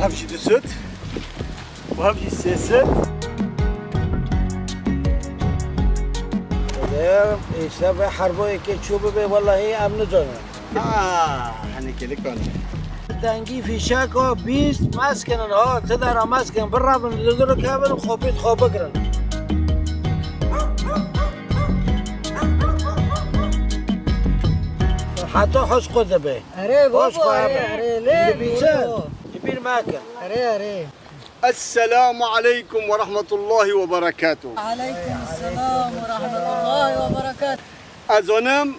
هفجي دسوت وهفجي سيست ایشتبه حربایی که چوبه به والله امن جانه هنی که لکنه دنگی فیشک و 20 مسکنن ها تدارا مسکن بر رابن لدر کابل خوبیت خوب بگرن حتی خوش قده به اره بابا اره لبیسن جبیر ماکن اره السلام عليكم ورحمة الله وبركاته عليكم السلام ورحمة الله وبركاته أزونم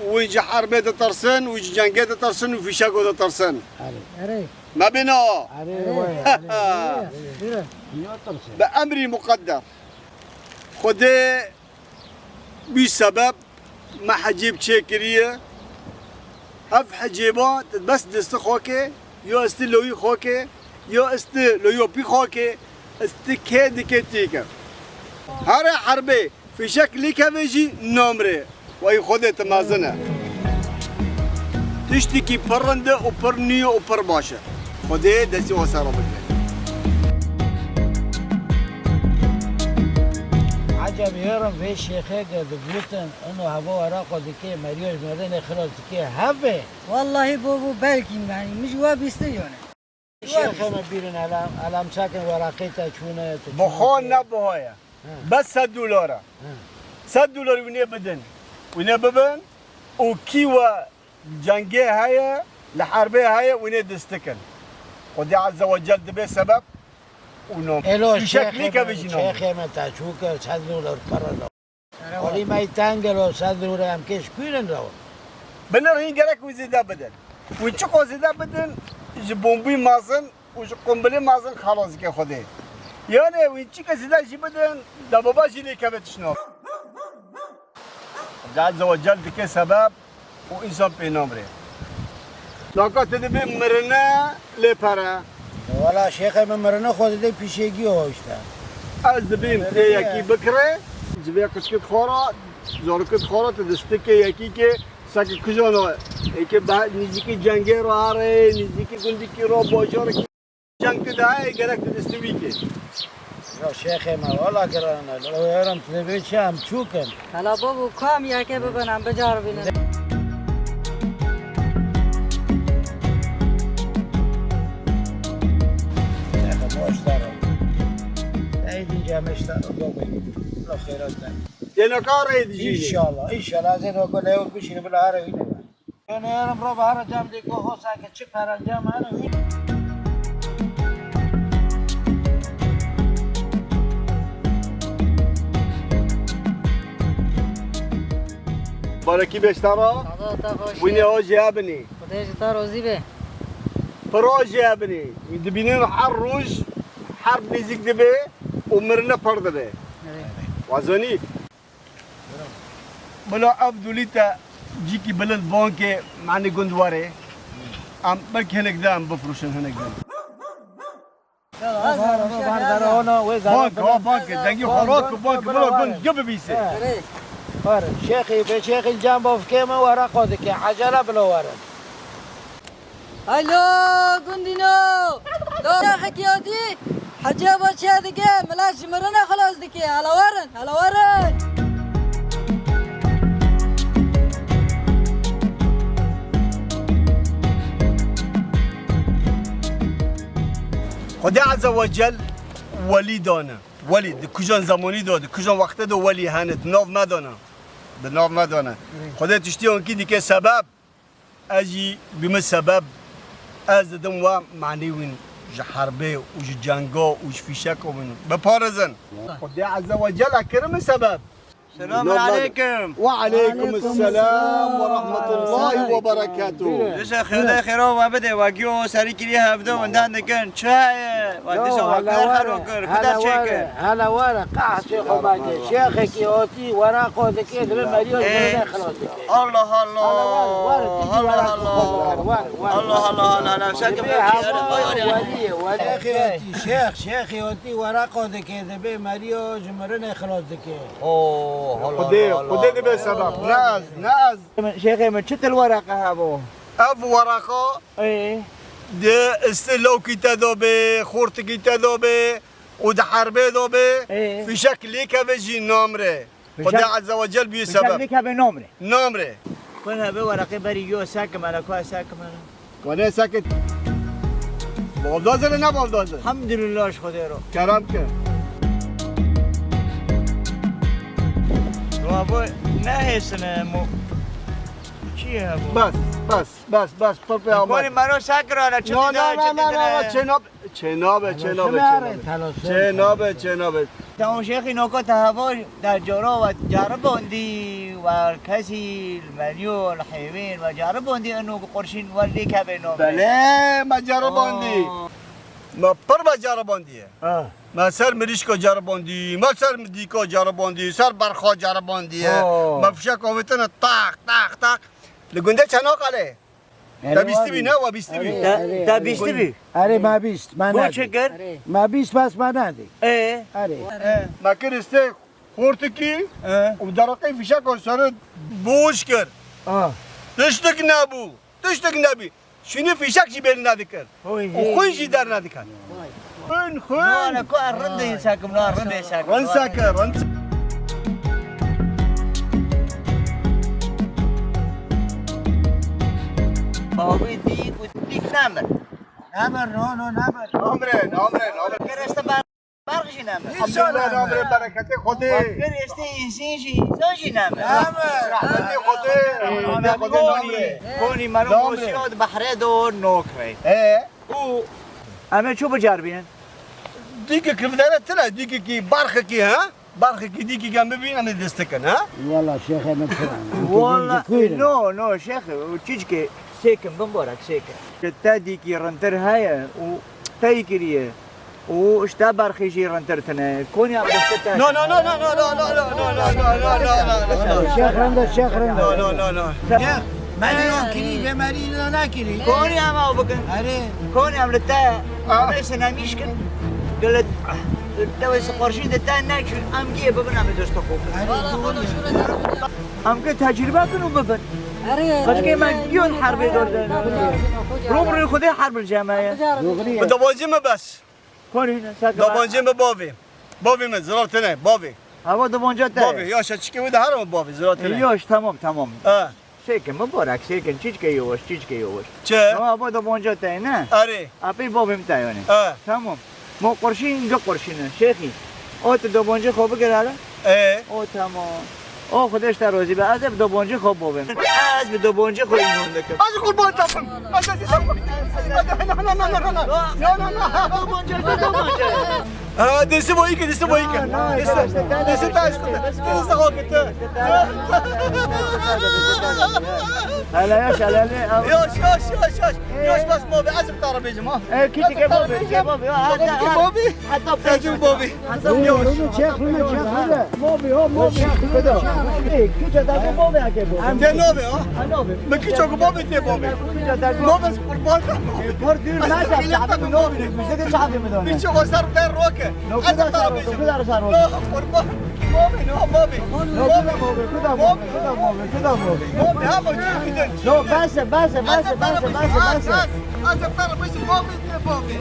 ويجي حربي ترسن ويجي جنگي ترسن وفي شاكو ترسن اره ما بينه اره بأمري مقدر خدي بسبب ما حجيب شكرية هف حجيبات بس دست خوكي يو استلوي خوكي يو استلوي بي خوكي استكي دكتيك هر حربي في شكل كافيجي نمره وي خدي تمازنه تشتكي برنده وبرنيو وبرباشا خدي دسي وسارة بك عجب يرم في شيخه قد بيوتن انه هبو وراقو دكي مريوش مدن خلاص دكي هبه والله بابا بلكن يعني مش وابيستيونه شيخه ما بيرن على مساكن وراقيتا شونه بخون نبهايا بس $100 $100 ويني بدن ويني ببن وكيوا جنگي هيا لحربي هيا ويني دستكن ودي عز وجل دبي سبب ونوم الو شكلي كبيجي نوم شيخه ما تشوكر $100 فرلا ولي ما يتانجلو $100 هم كيش كيرن رو بنرهين قالك وزيدا بدن ويتشقو زيدا بدن جبومبي مازن وقنبلي مازن خلاص كي خدي يعني ويتشيك زيدا جي بدن دبابا جيلي كبت شنو عز وجل دكي سبب وإنسان بينامري لقد تدبي مرنا لبرا ولا شيخه من مرنه خود دي پیشگی هوشتا از دبیم یکی بکره جبه کشکت خورا زورکت خورا تدستک یکی که ساکی کجانو یکی بعد نزدیکی جنگی رو آره نزدیکی گندکی رو باشار جنگ تدای گرک تدستوی که يا شيخي ما والله قرانا لو يرم تبي شام شوكن هلا بابا كام يا كيف بنام بجاربين موش دارم عيد جامع اشتغل بابا لا خيرات یه نکاره ان دیجی شاء الله ان شاء الله زين وقول له بشير بالعربي انا يرم رو بهار جام دي كو ساكت چه پر جام انا بارکی بیشترا وینی آجی ابنی خدایش تا روزی به پروژی ابنی دبینین هر روز حرب نزدیک دبه و مرنه پر دبه وزنی بلا عبدولیتا جی کی بلند بانک معنی گندواره ام بلکه هنک دام بفروشن هنک دام بانك دنگی خوراک بانك بلا گند جب بیسه شيخي بشيخ الجنب في كيما ورا قودك عجله بلا ورا الو گندینو دو حکیاتی حجاب چه دیگه ملاش مرنه خلاص دیگه هلا ورن خدا عز وجل ولي دانا ولي كجان زماني داد كجان وقت دو ولي هانت ناف مدانا بناف مدانا خدا تشتي اون كي ديك سبب اجي بما سبب از دم و معني وين حربي وج جنگا وج فيشك ومن ببارزن خدا عز وجل اكرم سبب السلام عليكم وعليكم السلام ورحمة الله وبركاته لسه خدا خيرا وابده واجيو سري كري هبده وندان دكن شاي ولسه وكر خروكر خدا شيك هلا ورا قاع شيخ باجي شيخك يوتي ورا قودك ادري مريوز خلاص الله الله الله نفسك ولي شيخ يوتي ورا قودك ادري مريوز مرنه خلاص دكي خدا دي بسبب ناز شيخي من شت الورقة هابو اف ورقة ايه ده استلوكي تدوبه خورتكي تدوبه وده حربه دوبه إيه. في شكل ليك بيجي نمره خدا عز وجل بيه بشكل سبب که به نمره نمره کنه به ورقه بری یو ساکم على کوه ساکم وانا ساكت بالدوزر نه بالدوزر الحمدلله اش خدا رو کرم که تو ابو نه هستن مو چیه ابو بس پاپی کنی آمد منو ساکرانه چه نه چنابه تمام شیخی نکات هوا در جارا و جرباندی و کسی المليون حیوان و جرباندی انو قرشین ولی که به نمره بله ما جرباندی ما پر ما جرباندیه ما سر مریشکو جرباندی ما سر مدیکو جرباندی سر برخا جرباندیه ما فشک آویتن تاق لگنده چناق علی تا بیستی بی نه و بیستی بی تا بیستی بی آره ما بیست ما با ندی چکر ما بیست پس ما ندی آره ما کرسته خورتکی و درقی فشک و سر بوش کرد تشتک نبی شنو فشک جی بیل ندی کرد و خوی جی در ندی کرد خون انا كو الرد ساكم لا الرد ساكم رن ساكر رن هو بيديك وديك نمر نمر نمر نمره كرست برغشي نمر الحمد لله نمره برکت خودی كرست انسانشي زوجي نمر رحمت خودی نمره كوني مرو وشيود بحري دو نوكري او اما شو بجربين دیگه کردنه تلا دیگه کی برخ کی ها برخ کی دیگه گم ببینم دستکن ها والله شيخ انا بسرعه والله نو شيخ تشيجكي سيكن بمبارك سيكن تاديكي رنتر هاي و تايكريه واشتا برخيجي رنترتنا كوني عم بستتا لا لا لا لا لا لا لا لا لا لا لا شيخ رندا شيخ رندا لا لا شيخ مالي كري جمالي لا كري كوني عم أبوكن أري كوني عم لتا بس أنا مشكل قلت تويس قرشين دتا ناكل أم جيب ببن عم دوست أخوك أم كنت تجربة كنوا ببن قد كي مليون حرب دور روبري خدي حرب الجماعة دبانجی بس كوني ساكن دبانجی باوی من زرارت نه باوی هوا دبانجا باوی یا شچکی بود هر باوی زرارت نه يوش تمام اه سيكن مبارك سيكن چيچكي يوش چه هوا دبانجا تاي نه آره أبي بابي متاعوني اه تمام ما قرشين جو قرشينه شيخي اوت دوبانجه خوب گراله او تمام او خودش ترازی به از دوبانجه خوب بابم از به دوبانجه خوب این مونده که از قربان تفهم از نه نه نه نه نه دوبانجه دسته بایی که دسته تاش دسته خاکت هلا ياش هلا یاش بس بابی از بتاره بیجم ها كيتي كبابي حتى تاجم بابی شيخ رندا بابي هو بابي كيتي تاجم بابي اكبو ده نوبه ها نوبه بکی چوک بابی ته بابی بابی قربان بردير ما تعرف نوبه مش شعبي مدون بیچه وسر در روکه از بتاره بیجم قربان بابی نو بابی بابی هم چی میدن نو بس از بتاره بیجم بابی ته بابی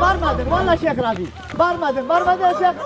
برمدن والله شيخ ربي برمدن شيخ